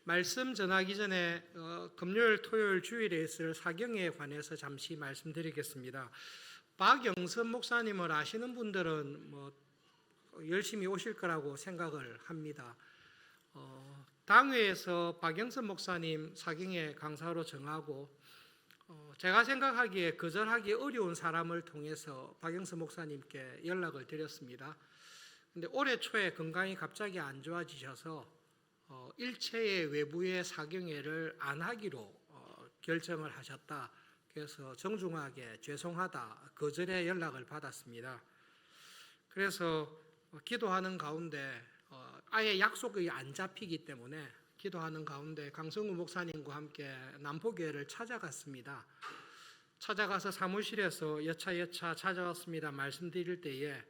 말씀 전하기 전에 금요일, 토요일, 주일에 있을 사경에 관해서 잠시 말씀드리겠습니다. 박영선 목사님을 아시는 분들은 열심히 오실 거라고 생각을 합니다. 당회에서 박영선 목사님 사경에 강사로 정하고 제가 생각하기에 거절하기 어려운 사람을 통해서 박영선 목사님께 연락을 드렸습니다. 근데 올해 초에 건강이 갑자기 안 좋아지셔서 일체의 외부의 사경회를 안 하기로 결정을 하셨다. 그래서 정중하게 죄송하다 거절의 연락을 받았습니다. 그래서 기도하는 가운데 아예 약속이 안 잡히기 때문에 기도하는 가운데 강성우 목사님과 함께 남포교회를 찾아갔습니다. 찾아가서 사무실에서 여차여차 찾아왔습니다. 말씀드릴 때에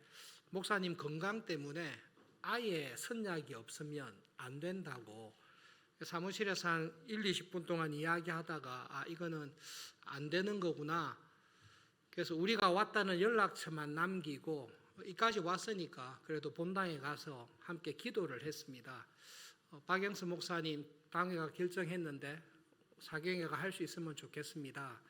목사님 건강 때문에 아예 선약이 없으면 안 된다고 사무실에서 한 1, 20분 동안 이야기하다가 이거는 안 되는 거구나. 그래서 우리가 왔다는 연락처만 남기고 이까지 왔으니까 그래도 본당에 가서 함께 기도를 했습니다. 박영수 목사님 당회가 결정했는데 사경회가 할 수 있으면 좋겠습니다.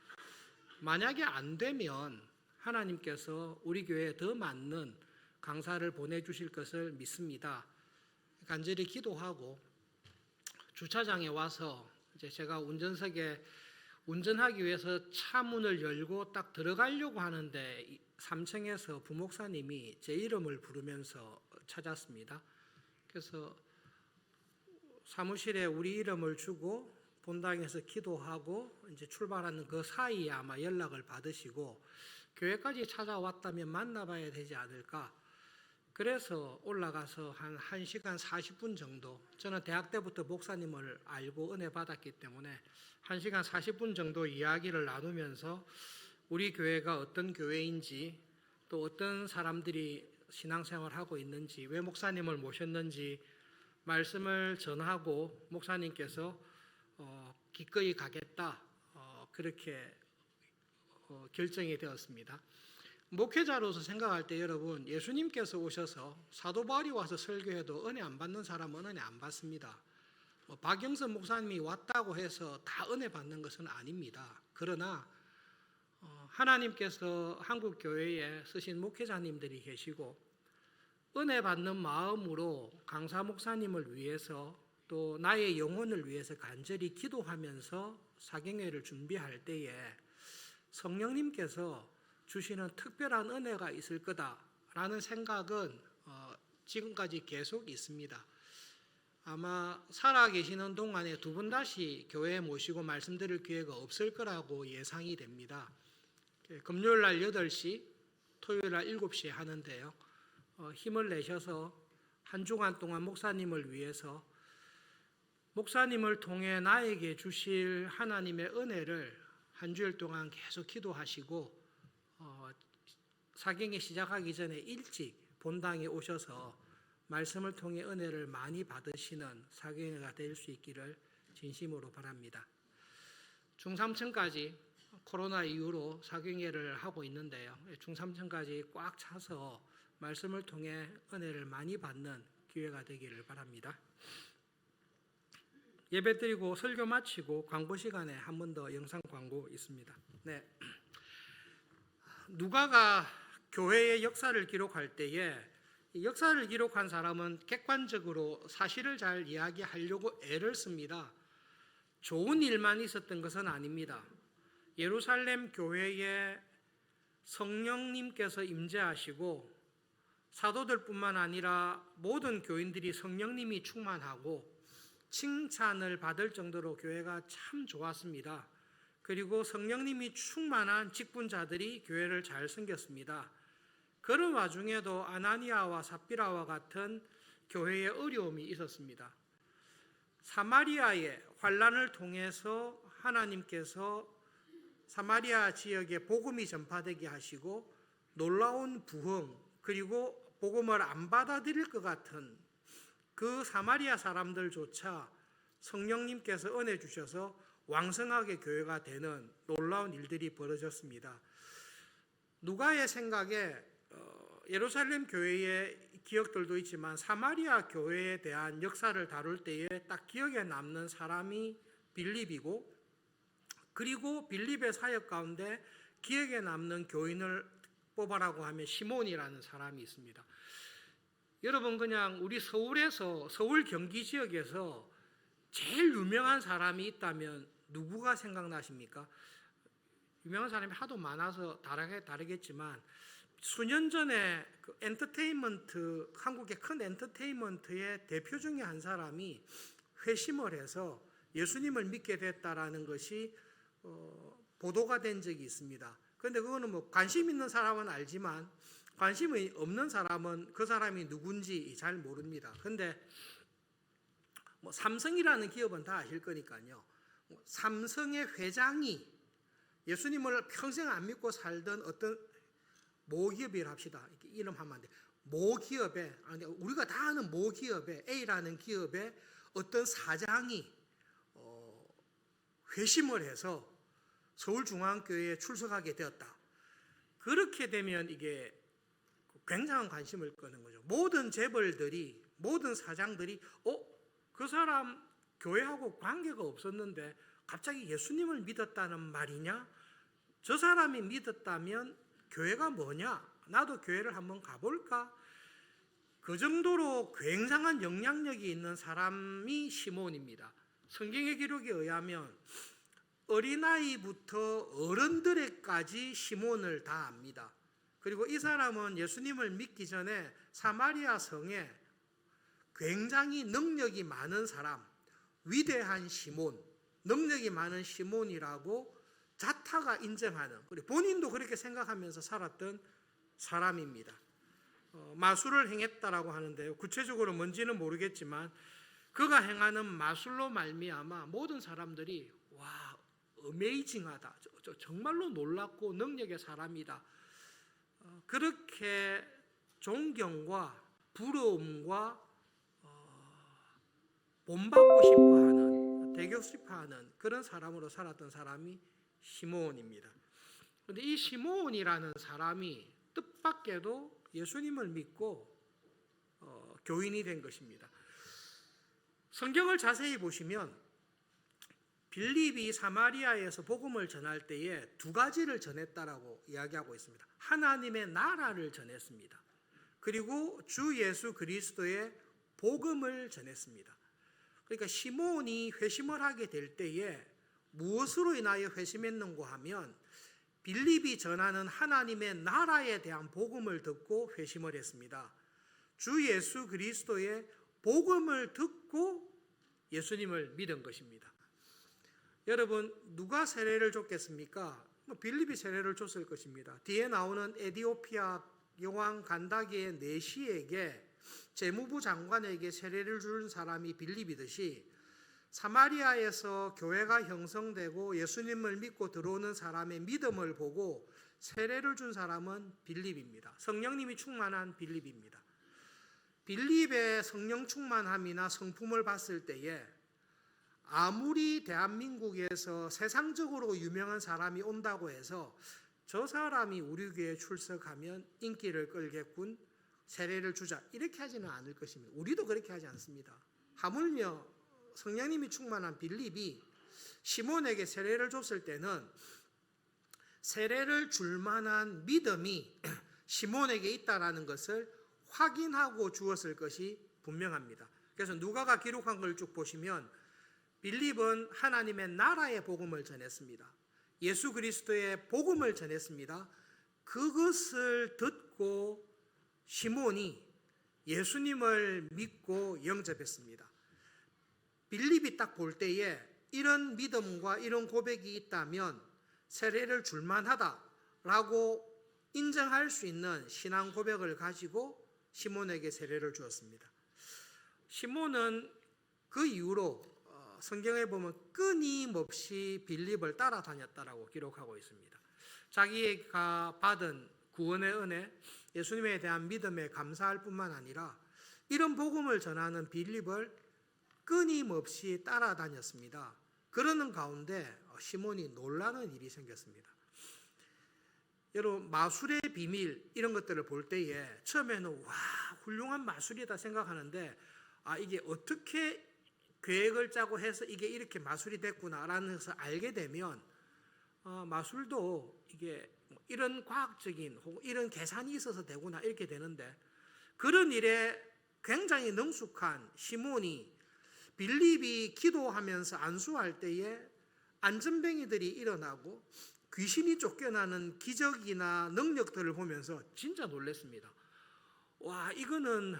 만약에 안 되면 하나님께서 우리 교회에 더 맞는 강사를 보내주실 것을 믿습니다. 간절히 기도하고 주차장에 와서 이제 제가 운전석에 운전하기 위해서 차 문을 열고 딱 들어가려고 하는데 3층에서 부목사님이 제 이름을 부르면서 찾았습니다. 그래서 사무실에 우리 이름을 주고 본당에서 기도하고 이제 출발하는 그 사이에 아마 연락을 받으시고 교회까지 찾아왔다면 만나봐야 되지 않을까. 그래서 올라가서 한 1시간 40분 정도, 저는 대학 때부터 목사님을 알고 은혜 받았기 때문에 1시간 40분 정도 이야기를 나누면서 우리 교회가 어떤 교회인지 또 어떤 사람들이 신앙생활을 하고 있는지 왜 목사님을 모셨는지 말씀을 전하고 목사님께서 기꺼이 가겠다 그렇게 결정이 되었습니다. 목회자로서 생각할 때 여러분 예수님께서 오셔서 사도 바울이 와서 설교해도 은혜 안 받는 사람은 은혜 안 받습니다. 박영선 목사님이 왔다고 해서 다 은혜 받는 것은 아닙니다. 그러나 하나님께서 한국 교회에 쓰신 목회자님들이 계시고 은혜 받는 마음으로 강사 목사님을 위해서 또 나의 영혼을 위해서 간절히 기도하면서 사경회를 준비할 때에 성령님께서 주시는 특별한 은혜가 있을 거다라는 생각은 지금까지 계속 있습니다. 아마 살아계시는 동안에 두 번 다시 교회에 모시고 말씀드릴 기회가 없을 거라고 예상이 됩니다. 금요일 날 8시, 토요일 날 7시에 하는데요. 힘을 내셔서 한 주간 동안 목사님을 위해서 목사님을 통해 나에게 주실 하나님의 은혜를 한 주일 동안 계속 기도하시고 사경회 시작하기 전에 일찍 본당에 오셔서 말씀을 통해 은혜를 많이 받으시는 사경회가 될 수 있기를 진심으로 바랍니다. 중3층까지 코로나 이후로 사경회를 하고 있는데요. 중3층까지 꽉 차서 말씀을 통해 은혜를 많이 받는 기회가 되기를 바랍니다. 예배 드리고 설교 마치고 광고 시간에 한 번 더 영상 광고 있습니다. 네. 누가가 교회의 역사를 기록할 때에 역사를 기록한 사람은 객관적으로 사실을 잘 이야기하려고 애를 씁니다. 좋은 일만 있었던 것은 아닙니다. 예루살렘 교회에 성령님께서 임재하시고 사도들뿐만 아니라 모든 교인들이 성령님이 충만하고 칭찬을 받을 정도로 교회가 참 좋았습니다. 그리고 성령님이 충만한 직분자들이 교회를 잘 섬겼습니다. 그런 와중에도 아나니아와 삽비라와 같은 교회의 어려움이 있었습니다. 사마리아의 환란을 통해서 하나님께서 사마리아 지역에 복음이 전파되게 하시고 놀라운 부흥 그리고 복음을 안 받아들일 것 같은 그 사마리아 사람들조차 성령님께서 은혜 주셔서 왕성하게 교회가 되는 놀라운 일들이 벌어졌습니다. 누가의 생각에 예루살렘 교회에 기억들도 있지만 사마리아 교회에 대한 역사를 다룰 때에 딱 기억에 남는 사람이 빌립이고, 그리고 빌립의 사역 가운데 기억에 남는 교인을 뽑아라고 하면 시몬이라는 사람이 있습니다. 여러분, 그냥 우리 서울 경기 지역에서 제일 유명한 사람이 있다면 누구가 생각나십니까? 유명한 사람이 하도 많아서 다르겠지만 수년 전에 그 엔터테인먼트, 한국의 큰 엔터테인먼트의 대표 중에 한 사람이 회심을 해서 예수님을 믿게 됐다라는 것이 보도가 된 적이 있습니다. 그런데 그거는 뭐 관심 있는 사람은 알지만 관심이 없는 사람은 그 사람이 누군지 잘 모릅니다. 그런데 뭐 삼성이라는 기업은 다 아실 거니까요. 삼성의 회장이 예수님을 평생 안 믿고 살던 어떤 모기업이라 합시다. 이렇게 이름하면 안 돼. 모기업에, 우리가 다 아는 모기업에, A라는 기업에 어떤 사장이 회심을 해서 서울중앙교회에 출석하게 되었다. 그렇게 되면 이게 굉장한 관심을 끄는 거죠. 모든 재벌들이, 모든 사장들이 그 사람 교회하고 관계가 없었는데 갑자기 예수님을 믿었다는 말이냐? 저 사람이 믿었다면 교회가 뭐냐? 나도 교회를 한번 가볼까? 그 정도로 굉장한 영향력이 있는 사람이 시몬입니다. 성경의 기록에 의하면 어린아이부터 어른들에까지 시몬을 다 압니다. 그리고 이 사람은 예수님을 믿기 전에 사마리아 성에 굉장히 능력이 많은 사람, 위대한 시몬, 능력이 많은 시몬이라고 자타가 인정하는, 그리고 본인도 그렇게 생각하면서 살았던 사람입니다. 마술을 행했다라고 하는데요. 구체적으로 뭔지는 모르겠지만 그가 행하는 마술로 말미암아 모든 사람들이 와, 어메이징하다, 정말로 놀랍고 능력의 사람이다, 그렇게 존경과 부러움과 본받고 싶어하는, 대격 싶어하는 그런 사람으로 살았던 사람이 시몬입니다. 그런데 이 시몬이라는 사람이 뜻밖에도 예수님을 믿고 교인이 된 것입니다. 성경을 자세히 보시면 빌립이 사마리아에서 복음을 전할 때에 두 가지를 전했다라고 이야기하고 있습니다. 하나님의 나라를 전했습니다. 그리고 주 예수 그리스도의 복음을 전했습니다. 그러니까 시몬이 회심을 하게 될 때에 무엇으로 인하여 회심했는고 하면 빌립이 전하는 하나님의 나라에 대한 복음을 듣고 회심을 했습니다. 주 예수 그리스도의 복음을 듣고 예수님을 믿은 것입니다. 여러분, 누가 세례를 줬겠습니까? 빌립이 세례를 줬을 것입니다. 뒤에 나오는 에디오피아 여왕 간다기의 내시에게, 재무부 장관에게 세례를 준 사람이 빌립이듯이 사마리아에서 교회가 형성되고 예수님을 믿고 들어오는 사람의 믿음을 보고 세례를 준 사람은 빌립입니다. 성령님이 충만한 빌립입니다. 빌립의 성령 충만함이나 성품을 봤을 때에 아무리 대한민국에서 세상적으로 유명한 사람이 온다고 해서 저 사람이 우리 교회에 출석하면 인기를 끌겠군, 세례를 주자, 이렇게 하지는 않을 것입니다. 우리도 그렇게 하지 않습니다. 하물며 성령님이 충만한 빌립이 시몬에게 세례를 줬을 때는 세례를 줄 만한 믿음이 시몬에게 있다라는 것을 확인하고 주었을 것이 분명합니다. 그래서 누가가 기록한 걸 쭉 보시면 빌립은 하나님의 나라의 복음을 전했습니다. 예수 그리스도의 복음을 전했습니다. 그것을 듣고 시몬이 예수님을 믿고 영접했습니다. 빌립이 딱 볼 때에 이런 믿음과 이런 고백이 있다면 세례를 줄만하다라고 인정할 수 있는 신앙 고백을 가지고 시몬에게 세례를 주었습니다. 시몬은 그 이후로 성경에 보면 끊임없이 빌립을 따라다녔다라고 기록하고 있습니다. 자기가 받은 구원의 은혜, 예수님에 대한 믿음에 감사할 뿐만 아니라 이런 복음을 전하는 빌립을 끊임없이 따라다녔습니다. 그러는 가운데 시몬이 놀라는 일이 생겼습니다. 여러분 마술의 비밀 이런 것들을 볼 때에 처음에는 와 훌륭한 마술이다 생각하는데 이게 어떻게 계획을 짜고 해서 이게 이렇게 마술이 됐구나라는 것을 알게 되면 마술도 이게 이런 과학적인 혹은 이런 계산이 있어서 되구나 이렇게 되는데 그런 일에 굉장히 능숙한 시몬이 빌립이 기도하면서 안수할 때에 안전뱅이들이 일어나고 귀신이 쫓겨나는 기적이나 능력들을 보면서 진짜 놀랐습니다. 와, 이거는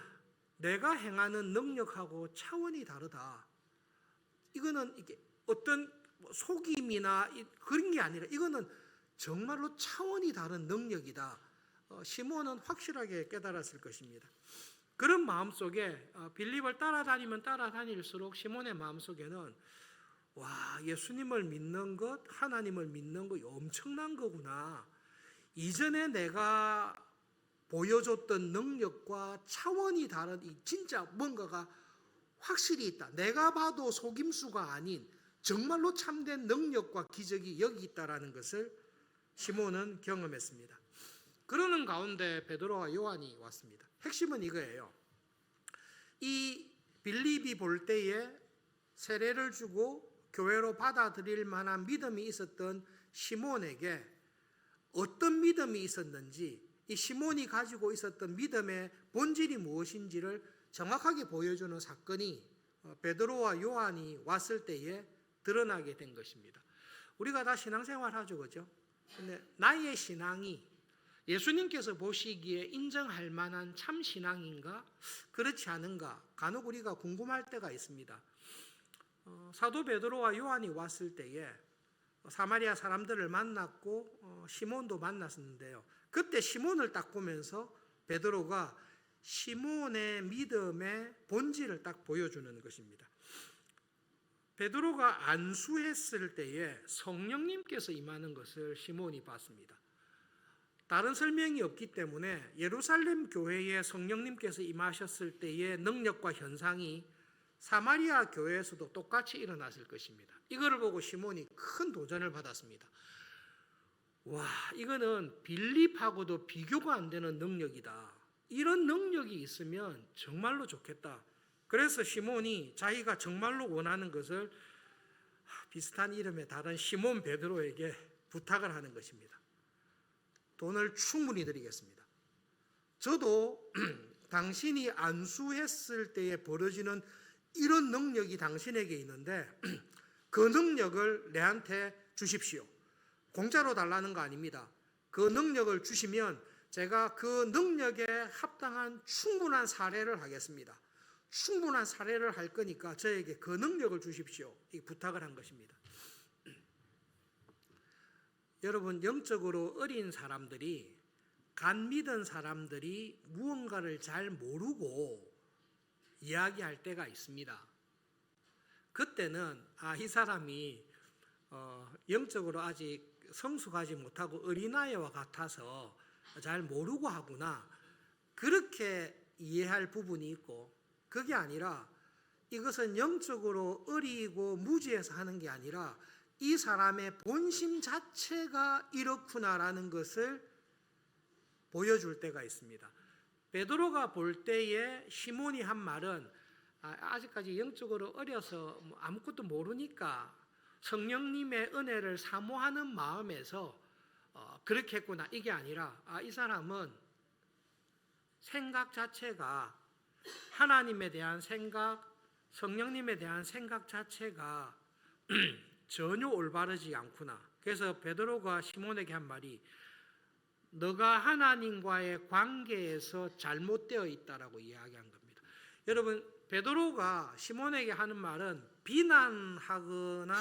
내가 행하는 능력하고 차원이 다르다. 이거는 이게 어떤 속임이나 그런 게 아니라 이거는 정말로 차원이 다른 능력이다. 시몬은 확실하게 깨달았을 것입니다. 그런 마음속에 빌립을 따라다니면 따라다닐수록 시몬의 마음속에는 와, 예수님을 믿는 것, 하나님을 믿는 것 엄청난 거구나. 이전에 내가 보여줬던 능력과 차원이 다른 이 진짜 뭔가가 확실히 있다. 내가 봐도 속임수가 아닌 정말로 참된 능력과 기적이 여기 있다라는 것을 시몬은 경험했습니다. 그러는 가운데 베드로와 요한이 왔습니다. 핵심은 이거예요. 이 빌립이 볼 때에 세례를 주고 교회로 받아들일 만한 믿음이 있었던 시몬에게 어떤 믿음이 있었는지 이 시몬이 가지고 있었던 믿음의 본질이 무엇인지를 정확하게 보여주는 사건이 베드로와 요한이 왔을 때에 드러나게 된 것입니다. 우리가 다 신앙생활 하죠, 그죠? 근데 나의 신앙이 예수님께서 보시기에 인정할 만한 참 신앙인가? 그렇지 않은가? 간혹 우리가 궁금할 때가 있습니다. 사도 베드로와 요한이 왔을 때에 사마리아 사람들을 만났고 시몬도 만났었는데요. 그때 시몬을 딱 보면서 베드로가 시몬의 믿음의 본질을 딱 보여주는 것입니다. 베드로가 안수했을 때에 성령님께서 임하는 것을 시몬이 봤습니다. 다른 설명이 없기 때문에 예루살렘 교회에 성령님께서 임하셨을 때의 능력과 현상이 사마리아 교회에서도 똑같이 일어났을 것입니다. 이거를 보고 시몬이 큰 도전을 받았습니다. 와, 이거는 빌립하고도 비교가 안 되는 능력이다. 이런 능력이 있으면 정말로 좋겠다. 그래서 시몬이 자기가 정말로 원하는 것을 비슷한 이름의 다른 시몬 베드로에게 부탁을 하는 것입니다. 돈을 충분히 드리겠습니다. 저도 당신이 안수했을 때에 벌어지는 이런 능력이 당신에게 있는데 그 능력을 내한테 주십시오. 공짜로 달라는 거 아닙니다. 그 능력을 주시면 제가 그 능력에 합당한 충분한 사례를 하겠습니다. 충분한 사례를 할 거니까 저에게 그 능력을 주십시오. 이 부탁을 한 것입니다. 여러분, 영적으로 어린 사람들이, 간 믿은 사람들이 무언가를 잘 모르고 이야기할 때가 있습니다. 그때는 이 사람이 영적으로 아직 성숙하지 못하고 어린아이와 같아서 잘 모르고 하구나, 그렇게 이해할 부분이 있고, 그게 아니라 이것은 영적으로 어리고 무지해서 하는 게 아니라 이 사람의 본심 자체가 이렇구나라는 것을 보여줄 때가 있습니다. 베드로가 볼 때에 시몬이 한 말은 아직까지 영적으로 어려서 아무것도 모르니까 성령님의 은혜를 사모하는 마음에서 그렇게 했구나, 이게 아니라 이 사람은 생각 자체가, 하나님에 대한 생각, 성령님에 대한 생각 자체가 전혀 올바르지 않구나. 그래서 베드로가 시몬에게 한 말이 너가 하나님과의 관계에서 잘못되어 있다라고 이야기한 겁니다. 여러분, 베드로가 시몬에게 하는 말은 비난하거나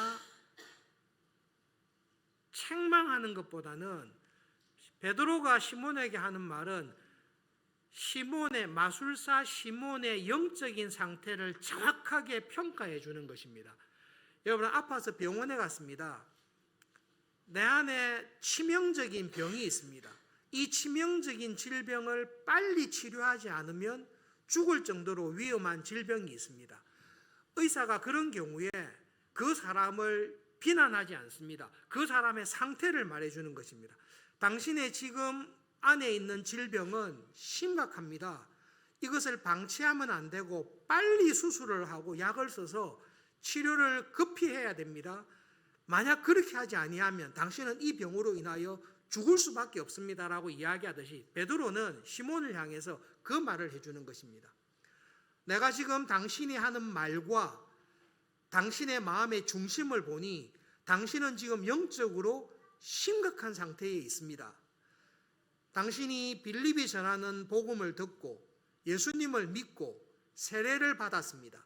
책망하는 것보다는 베드로가 시몬에게 하는 말은 시몬의, 마술사 시몬의 영적인 상태를 정확하게 평가해 주는 것입니다. 여러분, 아파서 병원에 갔습니다. 내 안에 치명적인 병이 있습니다. 이 치명적인 질병을 빨리 치료하지 않으면 죽을 정도로 위험한 질병이 있습니다. 의사가 그런 경우에 그 사람을 비난하지 않습니다. 그 사람의 상태를 말해주는 것입니다. 당신의 지금 안에 있는 질병은 심각합니다. 이것을 방치하면 안 되고 빨리 수술을 하고 약을 써서 치료를 급히 해야 됩니다. 만약 그렇게 하지 아니하면 당신은 이 병으로 인하여 죽을 수밖에 없습니다라고 이야기하듯이 베드로는 시몬을 향해서 그 말을 해주는 것입니다. 내가 지금 당신이 하는 말과 당신의 마음의 중심을 보니 당신은 지금 영적으로 심각한 상태에 있습니다. 당신이 빌립이 전하는 복음을 듣고 예수님을 믿고 세례를 받았습니다.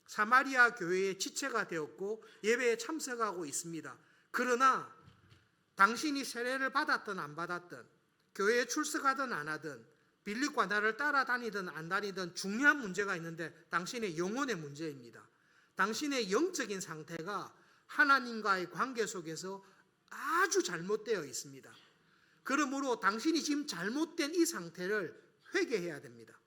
사마리아 교회의 지체가 되었고 예배에 참석하고 있습니다. 그러나 당신이 세례를 받았든 안 받았든 교회에 출석하든 안 하든 빌립과 나를 따라다니든 안 다니든 중요한 문제가 있는데 당신의 영혼의 문제입니다. 당신의 영적인 상태가 하나님과의 관계 속에서 아주 잘못되어 있습니다. 그러므로 당신이 지금 잘못된 이 상태를 회개해야 됩니다.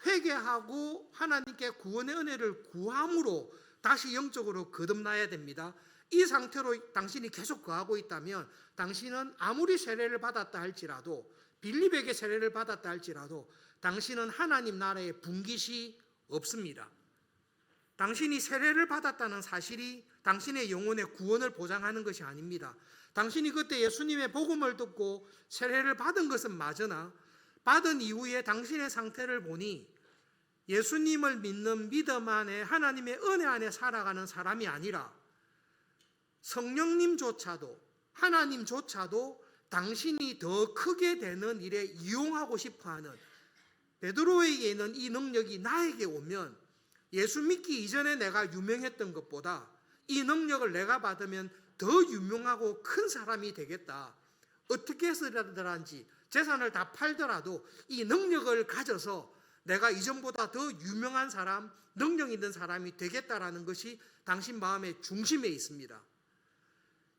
회개하고 하나님께 구원의 은혜를 구함으로 다시 영적으로 거듭나야 됩니다. 이 상태로 당신이 계속 거하고 있다면 당신은 아무리 세례를 받았다 할지라도 빌립에게 세례를 받았다 할지라도 당신은 하나님 나라의 분깃이 없습니다. 당신이 세례를 받았다는 사실이 당신의 영혼의 구원을 보장하는 것이 아닙니다. 당신이 그때 예수님의 복음을 듣고 세례를 받은 것은 맞으나 받은 이후에 당신의 상태를 보니 예수님을 믿는 믿음 안에 하나님의 은혜 안에 살아가는 사람이 아니라 성령님조차도 하나님조차도 당신이 더 크게 되는 일에 이용하고 싶어하는 베드로에게 있는 이 능력이 나에게 오면 예수 믿기 이전에 내가 유명했던 것보다 이 능력을 내가 받으면 더 유명하고 큰 사람이 되겠다. 어떻게 해서라든지 재산을 다 팔더라도 이 능력을 가져서 내가 이전보다 더 유명한 사람, 능력 있는 사람이 되겠다라는 것이 당신 마음의 중심에 있습니다.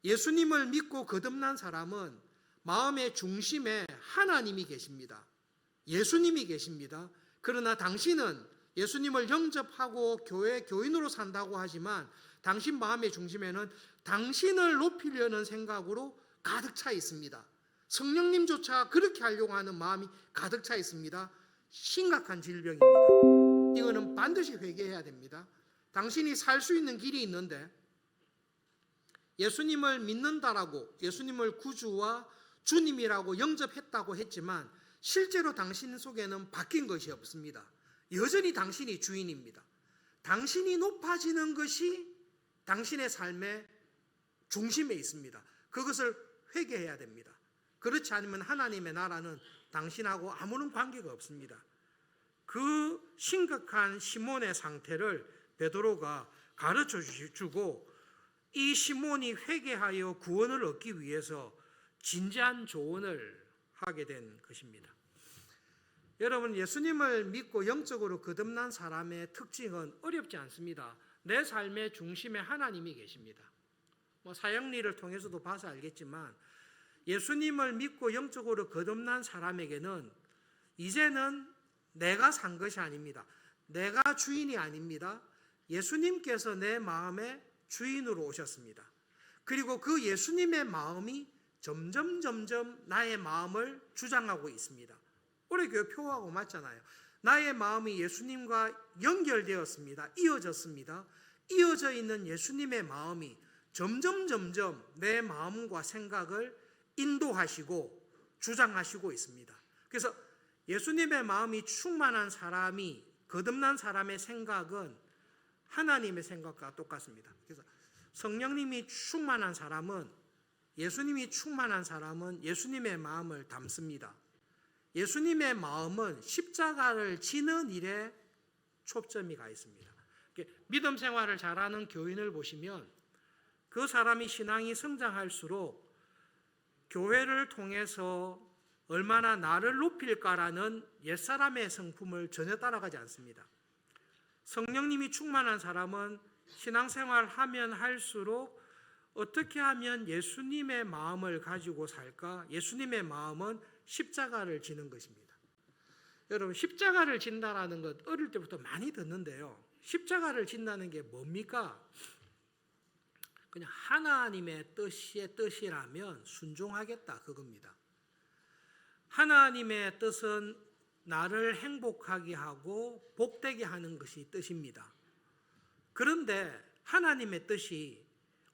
예수님을 믿고 거듭난 사람은 마음의 중심에 하나님이 계십니다. 예수님이 계십니다. 그러나 당신은 예수님을 영접하고 교회 교인으로 산다고 하지만 당신 마음의 중심에는 당신을 높이려는 생각으로 가득 차 있습니다. 성령님조차 그렇게 하려고 하는 마음이 가득 차 있습니다. 심각한 질병입니다. 이거는 반드시 회개해야 됩니다. 당신이 살 수 있는 길이 있는데 예수님을 믿는다라고 예수님을 구주와 주님이라고 영접했다고 했지만 실제로 당신 속에는 바뀐 것이 없습니다. 여전히 당신이 주인입니다. 당신이 높아지는 것이 당신의 삶의 중심에 있습니다. 그것을 회개해야 됩니다. 그렇지 않으면 하나님의 나라는 당신하고 아무런 관계가 없습니다. 그 심각한 시몬의 상태를 베드로가 가르쳐 주고 이 시몬이 회개하여 구원을 얻기 위해서 진지한 조언을 하게 된 것입니다. 여러분, 예수님을 믿고 영적으로 거듭난 사람의 특징은 어렵지 않습니다. 내 삶의 중심에 하나님이 계십니다. 사형리를 통해서도 봐서 알겠지만 예수님을 믿고 영적으로 거듭난 사람에게는 이제는 내가 산 것이 아닙니다. 내가 주인이 아닙니다. 예수님께서 내 마음의 주인으로 오셨습니다. 그리고 그 예수님의 마음이 점점 나의 마음을 주장하고 있습니다. 올해 교회 표하고 맞잖아요. 나의 마음이 예수님과 연결되었습니다. 이어졌습니다. 이어져 있는 예수님의 마음이 점점 내 마음과 생각을 인도하시고 주장하시고 있습니다. 그래서 예수님의 마음이 충만한 사람이 거듭난 사람의 생각은 하나님의 생각과 똑같습니다. 그래서 성령님이 충만한 사람은 예수님이 충만한 사람은 예수님의 마음을 담습니다. 예수님의 마음은 십자가를 지는 일에 초점이 가 있습니다. 믿음 생활을 잘하는 교인을 보시면 그 사람이 신앙이 성장할수록 교회를 통해서 얼마나 나를 높일까라는 옛사람의 성품을 전혀 따라가지 않습니다. 성령님이 충만한 사람은 신앙생활 하면 할수록 어떻게 하면 예수님의 마음을 가지고 살까? 예수님의 마음은 십자가를 지는 것입니다. 여러분, 십자가를 진다라는 것 어릴 때부터 많이 듣는데요. 십자가를 진다는 게 뭡니까? 그냥 하나님의 뜻이라면 순종하겠다 그겁니다. 하나님의 뜻은 나를 행복하게 하고 복되게 하는 것이 뜻입니다. 그런데 하나님의 뜻이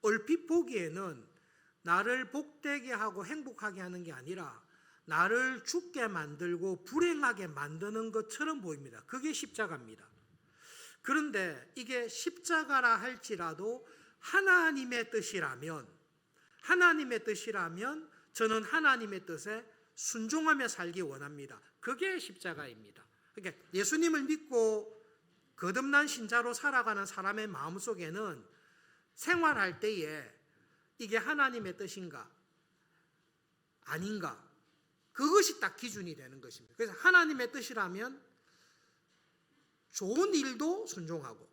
얼핏 보기에는 나를 복되게 하고 행복하게 하는 게 아니라 나를 죽게 만들고 불행하게 만드는 것처럼 보입니다. 그게 십자가입니다. 그런데 이게 십자가라 할지라도 하나님의 뜻이라면 저는 하나님의 뜻에 순종하며 살기 원합니다. 그게 십자가입니다. 그러니까 예수님을 믿고 거듭난 신자로 살아가는 사람의 마음속에는 생활할 때에 이게 하나님의 뜻인가 아닌가 그것이 딱 기준이 되는 것입니다. 그래서 하나님의 뜻이라면 좋은 일도 순종하고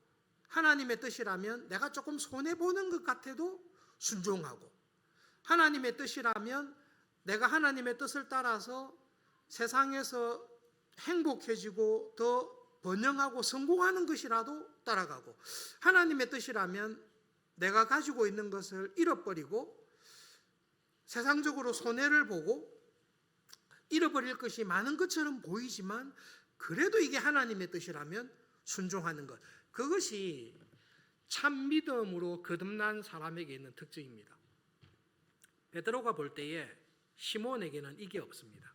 하나님의 뜻이라면 내가 조금 손해보는 것 같아도 순종하고 하나님의 뜻이라면 내가 하나님의 뜻을 따라서 세상에서 행복해지고 더 번영하고 성공하는 것이라도 따라가고 하나님의 뜻이라면 내가 가지고 있는 것을 잃어버리고 세상적으로 손해를 보고 잃어버릴 것이 많은 것처럼 보이지만 그래도 이게 하나님의 뜻이라면 순종하는 것 그것이 참 믿음으로 거듭난 사람에게 있는 특징입니다. 베드로가 볼 때에 시몬에게는 이게 없습니다.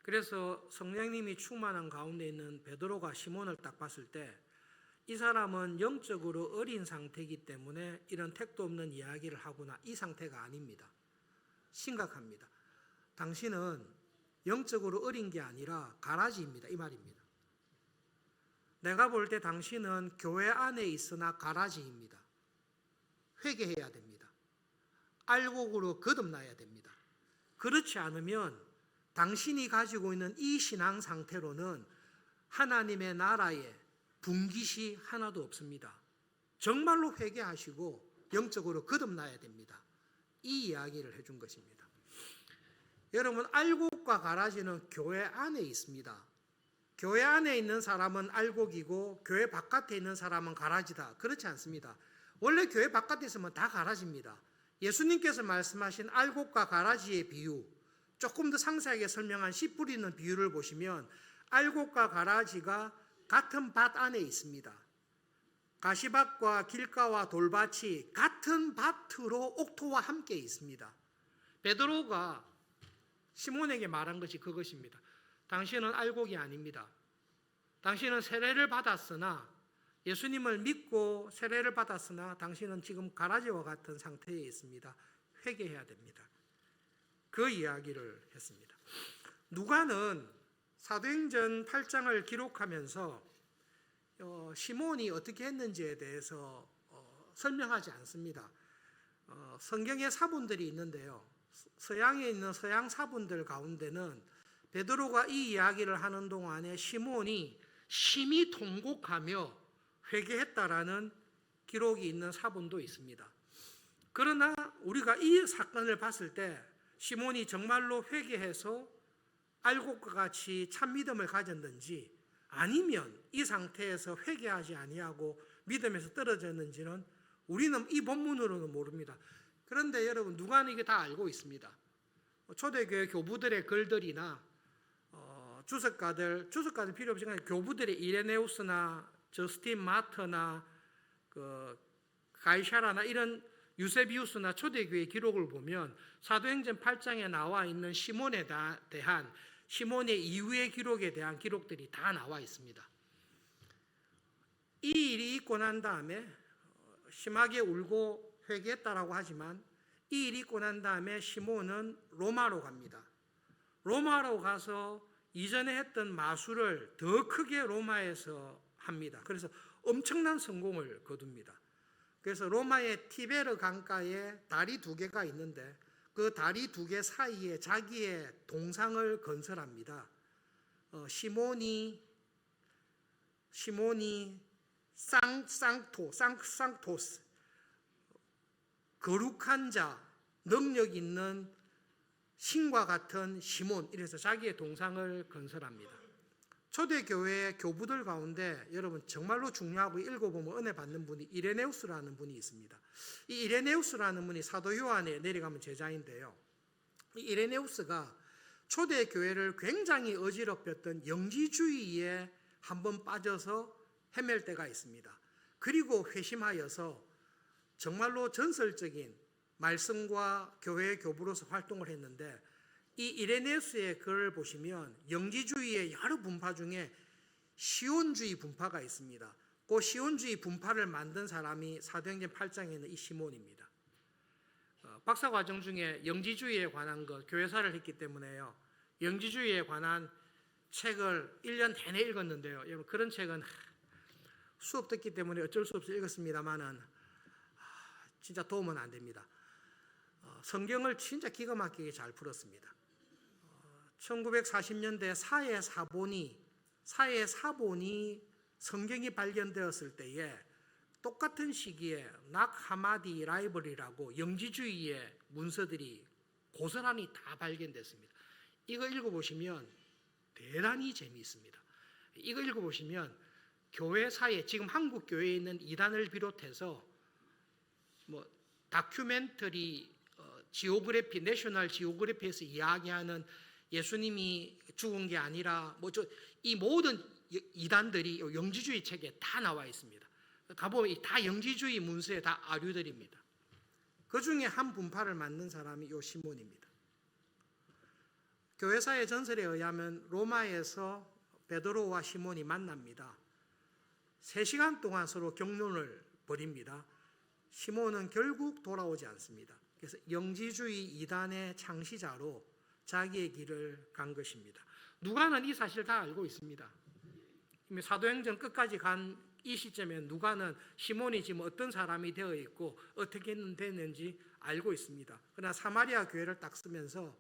그래서 성령님이 충만한 가운데 있는 베드로가 시몬을 딱 봤을 때 이 사람은 영적으로 어린 상태이기 때문에 이런 택도 없는 이야기를 하거나 이 상태가 아닙니다. 심각합니다. 당신은 영적으로 어린 게 아니라 가라지입니다. 이 말입니다. 내가 볼 때 당신은 교회 안에 있으나 가라지입니다. 회개해야 됩니다. 알곡으로 거듭나야 됩니다. 그렇지 않으면 당신이 가지고 있는 이 신앙 상태로는 하나님의 나라에 분깃이 하나도 없습니다. 정말로 회개하시고 영적으로 거듭나야 됩니다. 이 이야기를 해준 것입니다. 여러분 알곡과 가라지는 교회 안에 있습니다. 교회 안에 있는 사람은 알곡이고 교회 바깥에 있는 사람은 가라지다. 그렇지 않습니다. 원래 교회 바깥에 있으면 다 가라지입니다. 예수님께서 말씀하신 알곡과 가라지의 비유 조금 더 상세하게 설명한 씨 뿌리는 비유를 보시면 알곡과 가라지가 같은 밭 안에 있습니다. 가시밭과 길가와 돌밭이 같은 밭으로 옥토와 함께 있습니다. 베드로가 시몬에게 말한 것이 그것입니다. 당신은 알곡이 아닙니다. 당신은 세례를 받았으나 예수님을 믿고 세례를 받았으나 당신은 지금 가라지와 같은 상태에 있습니다. 회개해야 됩니다. 그 이야기를 했습니다. 누가는 사도행전 8장을 기록하면서 시몬이 어떻게 했는지에 대해서 설명하지 않습니다. 성경에 사본들이 있는데요. 서양에 있는 서양 사본들 가운데는 베드로가 이 이야기를 하는 동안에 시몬이 심히 통곡하며 회개했다라는 기록이 있는 사본도 있습니다. 그러나 우리가 이 사건을 봤을 때 시몬이 정말로 회개해서 알곡과 같이 참 믿음을 가졌는지 아니면 이 상태에서 회개하지 아니하고 믿음에서 떨어졌는지는 우리는 이 본문으로는 모릅니다. 그런데 여러분 누가는 이게 다 알고 있습니다. 초대교회 교부들의 글들이나 주석가들 필요 없이 그냥 교부들의 이레네우스나 저스틴 마터나 가이샤라나 이런 유세비우스나 초대교회 기록을 보면 사도행전 8장에 나와 있는 시몬에 대한 시몬의 이후의 기록에 대한 기록들이 다 나와 있습니다. 이 일이 있고 난 다음에 심하게 울고 회개했다라고 하지만 이 일이 있고 난 다음에 시몬은 로마로 갑니다. 로마로 가서 이전에 했던 마술을 더 크게 로마에서 합니다. 그래서 엄청난 성공을 거둡니다. 그래서 로마의 티베르 강가에 다리 2개가 있는데 그 다리 2개 사이에 자기의 동상을 건설합니다. 시모니 상토스 거룩한 자, 능력 있는 신과 같은 시몬 이래서 자기의 동상을 건설합니다. 초대교회 교부들 가운데 여러분 정말로 중요하고 읽어보면 은혜 받는 분이 이레네우스라는 분이 있습니다. 이 이레네우스라는 분이 사도 요한에 내려가면 제자인데요. 이 이레네우스가 초대교회를 굉장히 어지럽혔던 영지주의에 한번 빠져서 헤맬 때가 있습니다. 그리고 회심하여서 정말로 전설적인 말씀과 교회의 교부로서 활동을 했는데, 이 이레네우스의 글을 보시면 영지주의의 여러 분파 중에 시온주의 분파가 있습니다. 그 시온주의 분파를 만든 사람이 사도행전 8장에 있는 이 시몬입니다. 박사과정 중에 영지주의에 관한 것, 교회사를 했기 때문에요, 영지주의에 관한 책을 1년 내내 읽었는데요, 여러분 그런 책은 수업 듣기 때문에 어쩔 수 없이 읽었습니다만은 진짜 도움은 안 됩니다. 성경을 진짜 기가 막히게 잘 풀었습니다. 1940년대 사해 사본이 성경이 발견되었을 때에 똑같은 시기에 낙 하마디 라이벌이라고 영지주의의 문서들이 고스란히 다 발견됐습니다. 이거 읽어보시면 대단히 재미있습니다. 이거 읽어보시면 교회사에 지금 한국 교회에 있는 이단을 비롯해서 뭐 다큐멘터리 지오그래피, 내셔널 지오그래피에서 이야기하는 예수님이 죽은 게 아니라 이 모든 이단들이 영지주의 책에 다 나와 있습니다. 가보면 다 영지주의 문서에 다 아류들입니다. 그 중에 한 분파를 만든 사람이 요 시몬입니다. 교회사의 전설에 의하면 로마에서 베드로와 시몬이 만납니다. 3시간 동안 서로 격론을 벌입니다. 시몬은 결국 돌아오지 않습니다. 그래서 영지주의 이단의 창시자로 자기의 길을 간 것입니다. 누가는 이 사실을 다 알고 있습니다. 이미 사도행전 끝까지 간 이 시점에 누가는 시몬이 지금 어떤 사람이 되어 있고 어떻게 됐는지 알고 있습니다. 그러나 사마리아 교회를 딱 쓰면서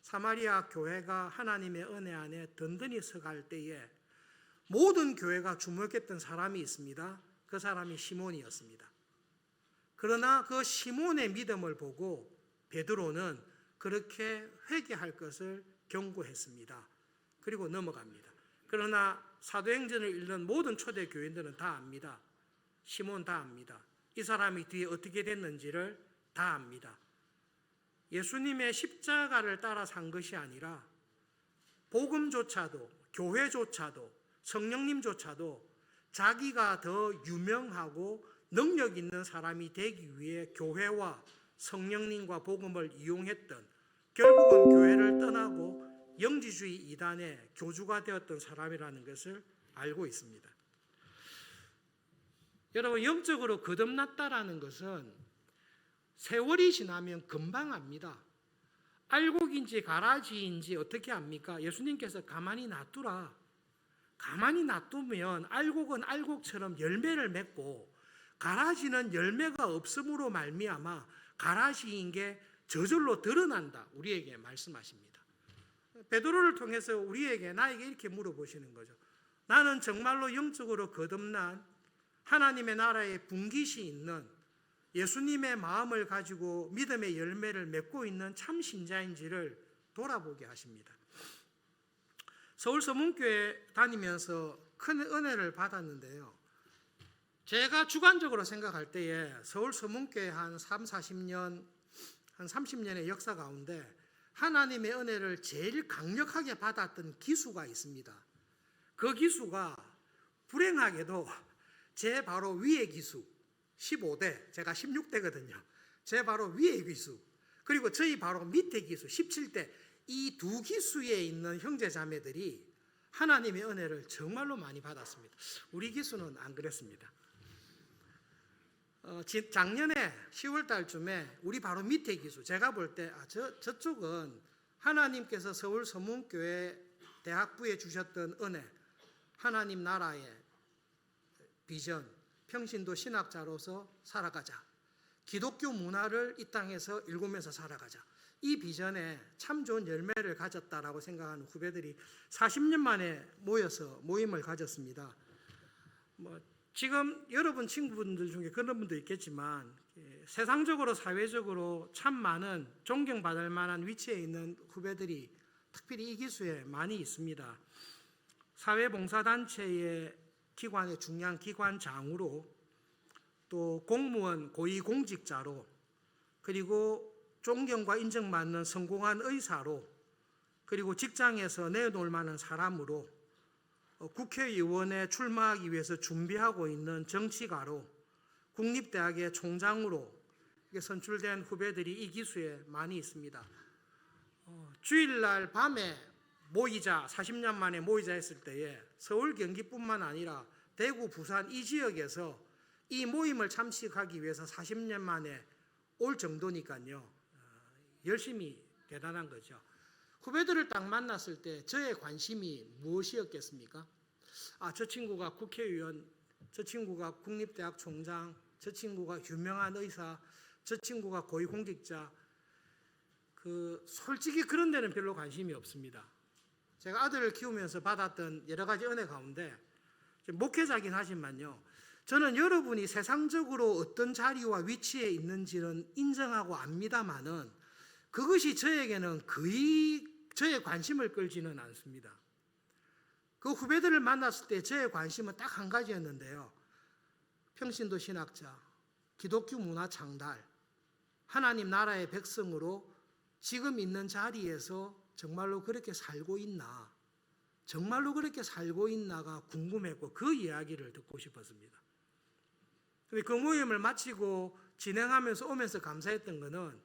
사마리아 교회가 하나님의 은혜 안에 든든히 서갈 때에 모든 교회가 주목했던 사람이 있습니다. 그 사람이 시몬이었습니다. 그러나 그 시몬의 믿음을 보고 베드로는 그렇게 회개할 것을 경고했습니다. 그리고 넘어갑니다. 그러나 사도행전을 읽는 모든 초대 교인들은 다 압니다. 시몬 다 압니다. 이 사람이 뒤에 어떻게 됐는지를 다 압니다. 예수님의 십자가를 따라 산 것이 아니라 복음조차도, 교회조차도, 성령님조차도 자기가 더 유명하고 능력 있는 사람이 되기 위해 교회와 성령님과 복음을 이용했던, 결국은 교회를 떠나고 영지주의 이단의 교주가 되었던 사람이라는 것을 알고 있습니다. 여러분, 영적으로 거듭났다라는 것은 세월이 지나면 금방 압니다. 알곡인지 가라지인지 어떻게 압니까? 예수님께서 가만히 놔두라. 가만히 놔두면 알곡은 알곡처럼 열매를 맺고 가라지는 열매가 없음으로 말미암아 가라지인 게 저절로 드러난다, 우리에게 말씀하십니다. 베드로를 통해서 나에게 이렇게 물어보시는 거죠. 나는 정말로 영적으로 거듭난 하나님의 나라에 분깃이 있는 예수님의 마음을 가지고 믿음의 열매를 맺고 있는 참 신자인지를 돌아보게 하십니다. 서울 서문교회 다니면서 큰 은혜를 받았는데요, 제가 주관적으로 생각할 때에 서울 서문교회 한 30년 의 역사 가운데 하나님의 은혜를 제일 강력하게 받았던 기수가 있습니다. 그 기수가 불행하게도 제 바로 위의 기수, 15대, 제가 16대거든요. 제 바로 위의 기수, 그리고 저희 바로 밑에 기수, 17대, 이 두 기수에 있는 형제자매들이 하나님의 은혜를 정말로 많이 받았습니다. 우리 기수는 안 그랬습니다. 작년에 10월 달쯤에 우리 바로 밑에 기수, 제가 볼 때 저쪽은 하나님께서 서울 서문교회 대학부에 주셨던 은혜, 하나님 나라의 비전, 평신도 신학자로서 살아가자, 기독교 문화를 이 땅에서 일구면서 살아가자, 이 비전에 참 좋은 열매를 가졌다라고 생각하는 후배들이 40년 만에 모여서 모임을 가졌습니다. 지금 여러분 친구분들 중에 그런 분도 있겠지만 세상적으로 사회적으로 참 많은 존경받을 만한 위치에 있는 후배들이 특별히 이 기수에 많이 있습니다. 사회봉사단체의 기관의 중요한 기관장으로, 또 공무원 고위공직자로, 그리고 존경과 인정받는 성공한 의사로, 그리고 직장에서 내놓을 만한 사람으로, 국회의원에 출마하기 위해서 준비하고 있는 정치가로, 국립대학의 총장으로 선출된 후배들이 이 기수에 많이 있습니다. 주일날 밤에 모이자, 40년 만에 모이자 했을 때에 서울, 경기뿐만 아니라 대구, 부산 이 지역에서 이 모임을 참석하기 위해서 40년 만에 올 정도니까요. 열심히 대단한 거죠. 후배들을 딱 만났을 때 저의 관심이 무엇이었겠습니까? 저 친구가 국회의원, 저 친구가 국립대학 총장, 저 친구가 유명한 의사, 저 친구가 고위공직자. 솔직히 그런 데는 별로 관심이 없습니다. 제가 아들을 키우면서 받았던 여러 가지 은혜 가운데, 목회자긴 하지만요, 저는 여러분이 세상적으로 어떤 자리와 위치에 있는지는 인정하고 압니다마는 그것이 저에게는 거의 저의 관심을 끌지는 않습니다. 그 후배들을 만났을 때 저의 관심은 딱 한 가지였는데요. 평신도 신학자, 기독교 문화 창달, 하나님 나라의 백성으로 지금 있는 자리에서 정말로 그렇게 살고 있나, 정말로 그렇게 살고 있나가 궁금했고 그 이야기를 듣고 싶었습니다. 그 모임을 마치고 진행하면서 오면서 감사했던 것은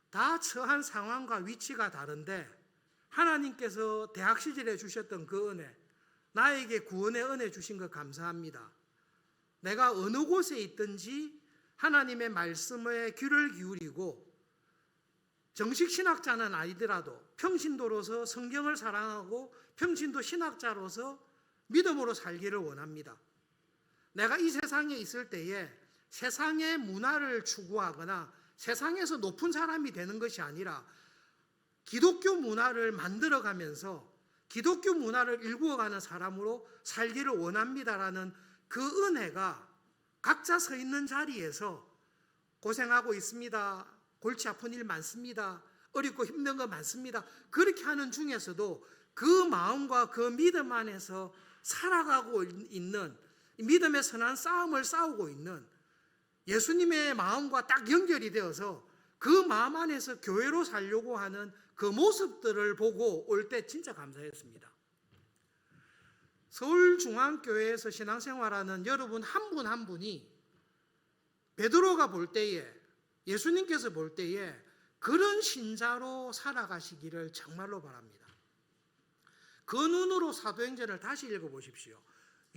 다 처한 상황과 위치가 다른데 하나님께서 대학 시절에 주셨던 그 은혜, 나에게 구원의 은혜 주신 것 감사합니다. 내가 어느 곳에 있든지 하나님의 말씀에 귀를 기울이고 정식 신학자는 아니더라도 평신도로서 성경을 사랑하고 평신도 신학자로서 믿음으로 살기를 원합니다. 내가 이 세상에 있을 때에 세상의 문화를 추구하거나 세상에서 높은 사람이 되는 것이 아니라 기독교 문화를 만들어가면서 기독교 문화를 일구어가는 사람으로 살기를 원합니다라는 그 은혜가 각자 서 있는 자리에서 고생하고 있습니다, 골치 아픈 일 많습니다, 어렵고 힘든 거 많습니다, 그렇게 하는 중에서도 그 마음과 그 믿음 안에서 살아가고 있는, 믿음의 선한 싸움을 싸우고 있는 예수님의 마음과 딱 연결이 되어서 그 마음 안에서 교회로 살려고 하는 그 모습들을 보고 올 때 진짜 감사했습니다. 서울중앙교회에서 신앙생활하는 여러분 한 분 한 분이 베드로가 볼 때에, 예수님께서 볼 때에 그런 신자로 살아가시기를 정말로 바랍니다. 그 눈으로 사도행전을 다시 읽어보십시오.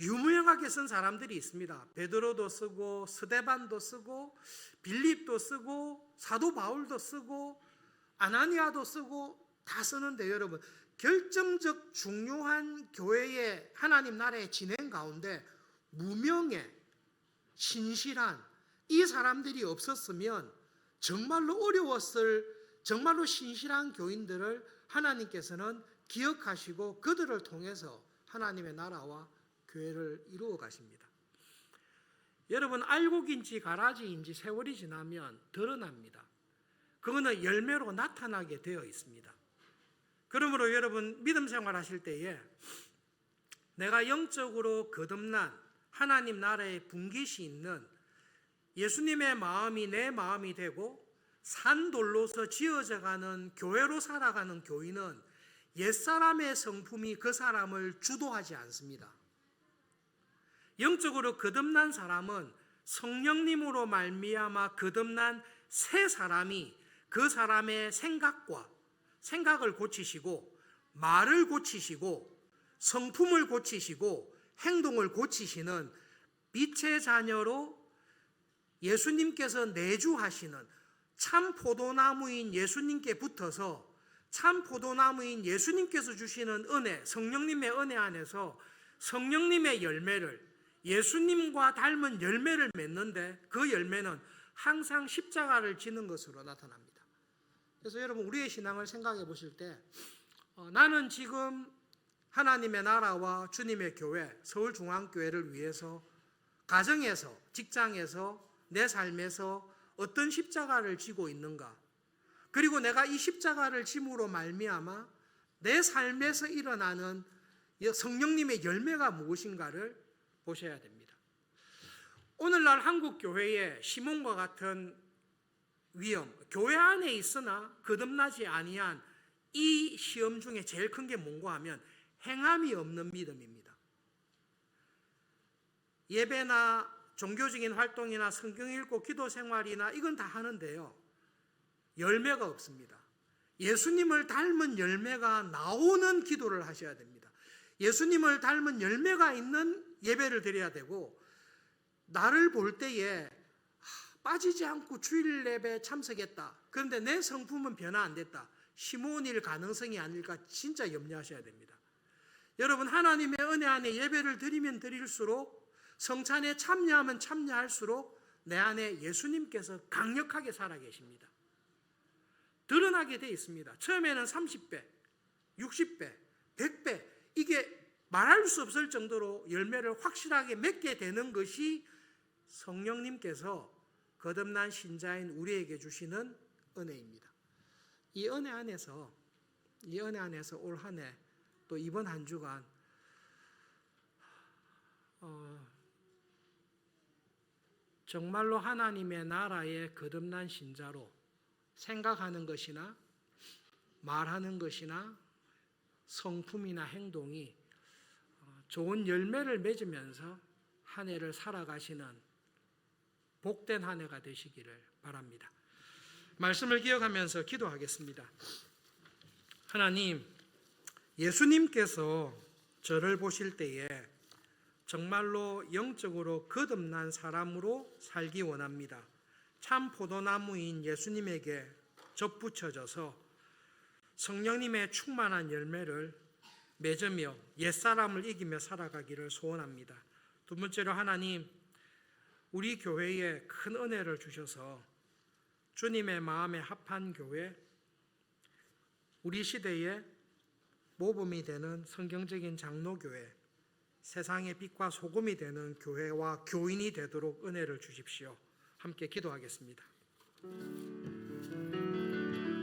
유명하게 쓴 사람들이 있습니다. 베드로도 쓰고 스데반도 쓰고 빌립도 쓰고 사도 바울도 쓰고 아나니아도 쓰고 다 쓰는데 여러분, 결정적 중요한 교회의 하나님 나라의 진행 가운데 무명의 신실한 이 사람들이 없었으면 정말로 어려웠을, 정말로 신실한 교인들을 하나님께서는 기억하시고 그들을 통해서 하나님의 나라와 교회를 이루어 가십니다. 여러분, 알곡인지 가라지인지 세월이 지나면 드러납니다. 그거는 열매로 나타나게 되어 있습니다. 그러므로 여러분, 믿음 생활하실 때에 내가 영적으로 거듭난 하나님 나라의 분깃이 있는 예수님의 마음이 내 마음이 되고 산돌로서 지어져가는 교회로 살아가는 교인은 옛사람의 성품이 그 사람을 주도하지 않습니다. 영적으로 거듭난 사람은 성령님으로 말미암아 거듭난 새 사람이 그 사람의 생각을 고치시고 말을 고치시고 성품을 고치시고 행동을 고치시는 빛의 자녀로 예수님께서 내주하시는 참 포도나무인 예수님께 붙어서 참 포도나무인 예수님께서 주시는 은혜, 성령님의 은혜 안에서 성령님의 열매를, 예수님과 닮은 열매를 맺는데 그 열매는 항상 십자가를 지는 것으로 나타납니다. 그래서 여러분, 우리의 신앙을 생각해 보실 때 나는 지금 하나님의 나라와 주님의 교회, 서울중앙교회를 위해서 가정에서, 직장에서, 내 삶에서 어떤 십자가를 지고 있는가, 그리고 내가 이 십자가를 짐으로 말미암아 내 삶에서 일어나는 성령님의 열매가 무엇인가를 보셔야 됩니다. 오늘날 한국 교회에 시몬과 같은 위험, 교회 안에 있으나 거듭나지 아니한 이 시험 중에 제일 큰 게 뭔가 하면 행함이 없는 믿음입니다. 예배나 종교적인 활동이나 성경 읽고 기도 생활이나 이건 다 하는데요, 열매가 없습니다. 예수님을 닮은 열매가 나오는 기도를 하셔야 됩니다. 예수님을 닮은 열매가 있는 예배를 드려야 되고, 나를 볼 때에 빠지지 않고 주일 예배에 참석했다, 그런데 내 성품은 변화 안 됐다, 시몬일 가능성이 아닐까 진짜 염려하셔야 됩니다. 여러분, 하나님의 은혜 안에 예배를 드리면 드릴수록, 성찬에 참여하면 참여할수록 내 안에 예수님께서 강력하게 살아계십니다. 드러나게 돼 있습니다. 처음에는 30배, 60배, 100배, 이게 말할 수 없을 정도로 열매를 확실하게 맺게 되는 것이 성령님께서 거듭난 신자인 우리에게 주시는 은혜입니다. 이 은혜 안에서 올 한 해, 또 이번 한 주간 정말로 하나님의 나라의 거듭난 신자로 생각하는 것이나 말하는 것이나 성품이나 행동이 좋은 열매를 맺으면서 한 해를 살아가시는 복된 한 해가 되시기를 바랍니다. 말씀을 기억하면서 기도하겠습니다. 하나님, 예수님께서 저를 보실 때에 정말로 영적으로 거듭난 사람으로 살기 원합니다. 참 포도나무인 예수님에게 접붙여져서 성령님의 충만한 열매를 맺으며 옛사람을 이기며 살아가기를 소원합니다. 두 번째로, 하나님, 우리 교회에 큰 은혜를 주셔서 주님의 마음에 합한 교회, 우리 시대에 모범이 되는 성경적인 장로교회, 세상의 빛과 소금이 되는 교회와 교인이 되도록 은혜를 주십시오. 함께 기도하겠습니다.